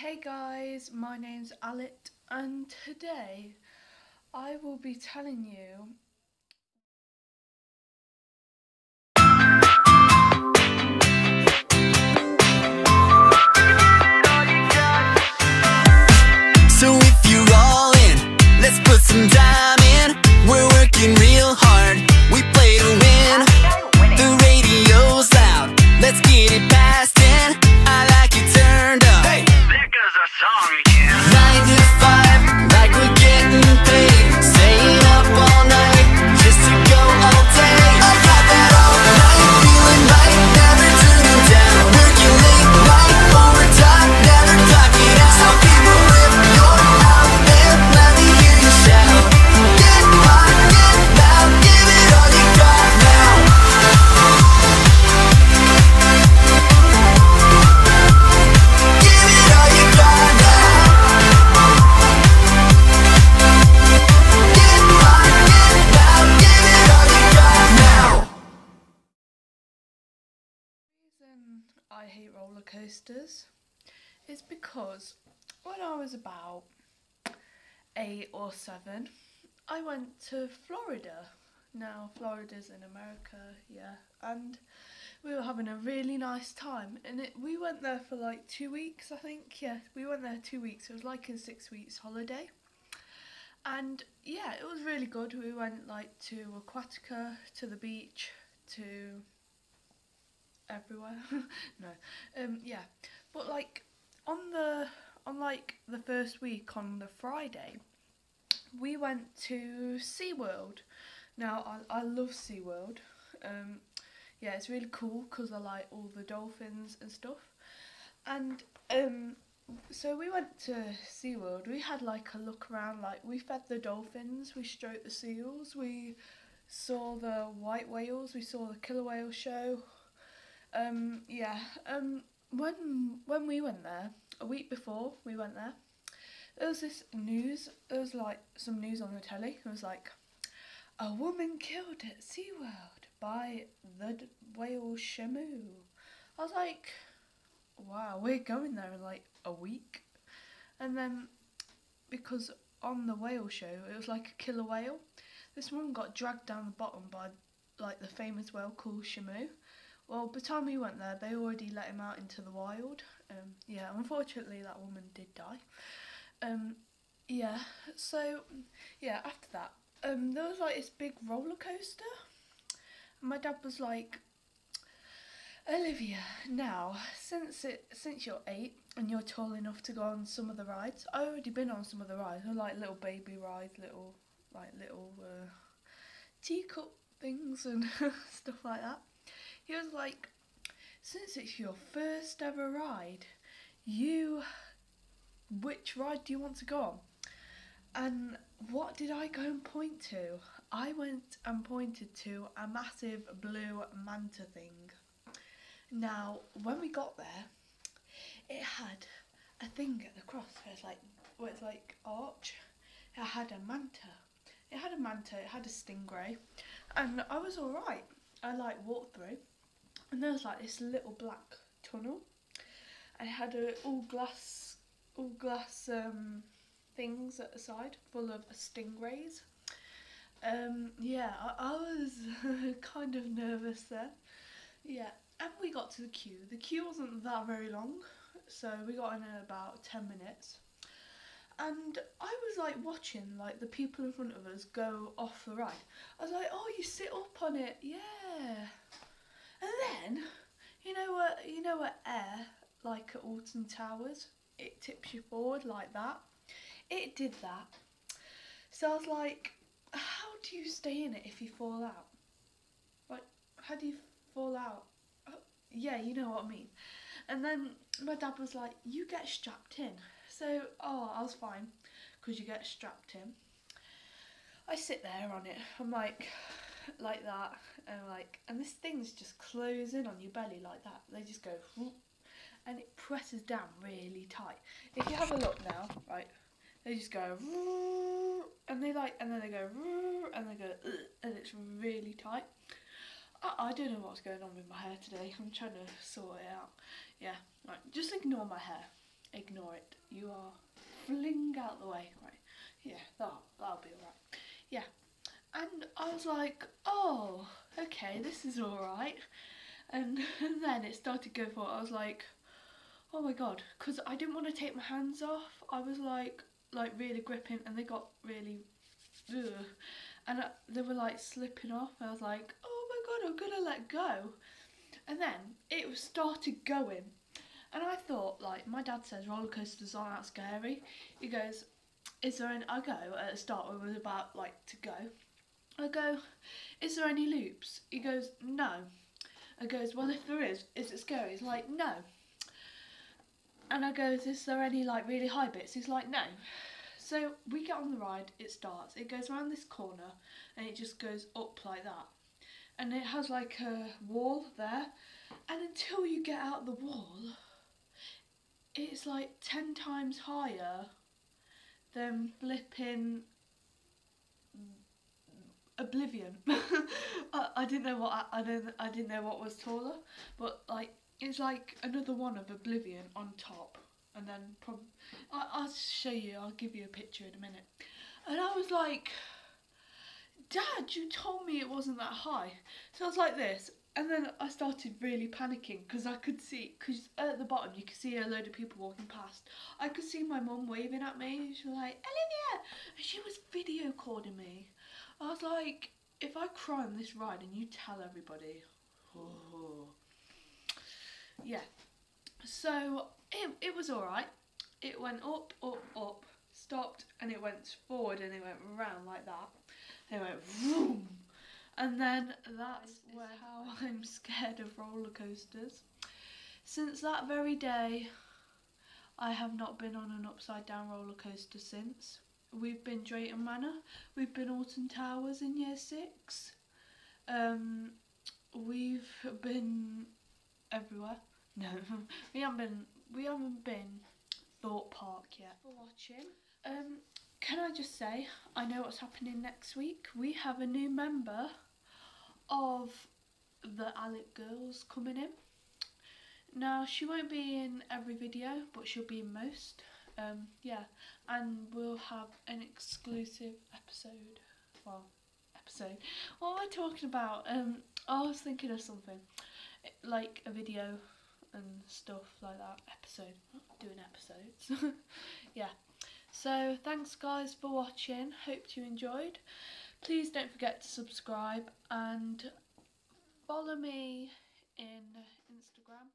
Hey guys, my name's Alit and today I will be telling you So if you're all in, let's put some time in. We're working real hard, we play to win. The radio's loud, let's get it past 10. I like it turned up. Hey, there goes our song again. 9 to 5, like we're getting paid. Staying up all night, just to go all day. I got that all night feeling right, never turning down. Working late night, overtime, never clocking out. Some people live your out there, let me hear you shout. Get hot, get loud, give it all you got now. Give it all you got now. Get hot, get loud, give it all you got now. the reason I hate roller coasters is because when I was about 8 or 7, I went to Florida. Now, Florida's in America, yeah, and we were having a really nice time. And we went there for like 2 weeks, I think. Yeah, we went there 2 weeks. It was like a 6 weeks holiday. And yeah, it was really good. We went like to Aquatica, to the beach, to everywhere. No, yeah, but like on like the first week on the Friday, we went to SeaWorld. Now I love SeaWorld. Yeah, it's really cool because I like all the dolphins and stuff. And so we went to SeaWorld. We had like a look around. Like we fed the dolphins, we stroked the seals, we saw the white whales, we saw the killer whale show. Yeah. When we went there, a week before we went there, there was this news. There was like some news on the telly. It was like, a woman killed at SeaWorld by the whale Shamu. I was like, wow, we're going there in like a week. And then, because on the whale show, it was like a killer whale. This one got dragged down the bottom by like the famous whale called Shamu. Well, by the time we went there, they already let him out into the wild. Yeah, unfortunately that woman did die. Yeah, so, yeah, after that, there was like this big roller coaster. And my dad was like, Olivia, now, since you're 8 and you're tall enough to go on some of the rides, I've already been on some of the rides. They're like little baby rides, little teacup things and stuff like that. He was like, since it's your first ever ride, which ride do you want to go on? And what did I go and point to? I went and pointed to a massive blue manta thing. Now, when we got there, it had a thing at the cross where it's like arch. It had a manta. It had a stingray, and I was alright. I like walked through, and there was like this little black tunnel, and it had all glass things at the side full of stingrays. Yeah, I was kind of nervous then. Yeah, and we got to the queue. The queue wasn't that very long, so we got in about 10 minutes. And I was like watching like the people in front of us go off the ride. I was like, oh, you sit up on it, yeah. And then, you know what air, like at Alton Towers, it tips you forward like that. It did that. So I was like, how do you stay in it if you fall out? Like, how do you fall out? Oh, yeah, you know what I mean. And then my dad was like, you get strapped in. So, I was fine, because you get strapped in. I sit there on it, I'm like that, and this thing's just close in on your belly like that. They just go, and it presses down really tight. If you have a look now, right, they just go, and then they go, and they go, and it's really tight. I don't know what's going on with my hair today. I'm trying to sort it out. Yeah, right, just ignore my hair. ignore it. You are fling out the way, right? Yeah, that'll be alright. Yeah, and I was like, oh, okay, this is alright. And then it started going for it. I was like, oh my god, because I didn't want to take my hands off. I was like really gripping, and they got really, ugh. And they were like slipping off. I was like, oh my god, I'm gonna let go. And then it started going, and I thought, like, my dad says roller coasters aren't that scary. He goes, is there any? I go at the start when we was about like to go. I go, is there any loops? He goes, no. I goes, well, if there is it scary? He's like, no. And I goes, is there any like really high bits? He's like, no. So we get on the ride, it starts, it goes around this corner and it just goes up like that. And it has like a wall there, and until you get out the wall, it's like 10 times higher than flipping Oblivion. I didn't know what I didn't know what was taller, but like it's like another one of Oblivion on top, and then I'll show you. I'll give you a picture in a minute. And I was like, Dad, you told me it wasn't that high. So I was like this, and then I started really panicking because I could see, because at the bottom you could see a load of people walking past. I could see my mum waving at me. She was like, Olivia, and she was video calling me. I was like, if I cry on this ride and you tell everybody, oh. Yeah. So it was alright. It went up, up, up, stopped, and it went forward, and it went round like that. It went vroom. And then that's how I'm scared of roller coasters. Since that very day, I have not been on an upside down roller coaster since. We've been Drayton Manor, we've been Alton Towers in year 6. We've been everywhere. No, we haven't been Thorpe Park yet. For watching. Can I just say, I know what's happening next week. We have a new member of the Alec girls coming in. Now, she won't be in every video, but she'll be in most. Yeah, and we'll have an exclusive episode. Well, episode. What am I talking about? I was thinking of something like a video and stuff like that. Episode. Doing episodes. Yeah. So thanks guys for watching. Hope you enjoyed. Please don't forget to subscribe and follow me in Instagram.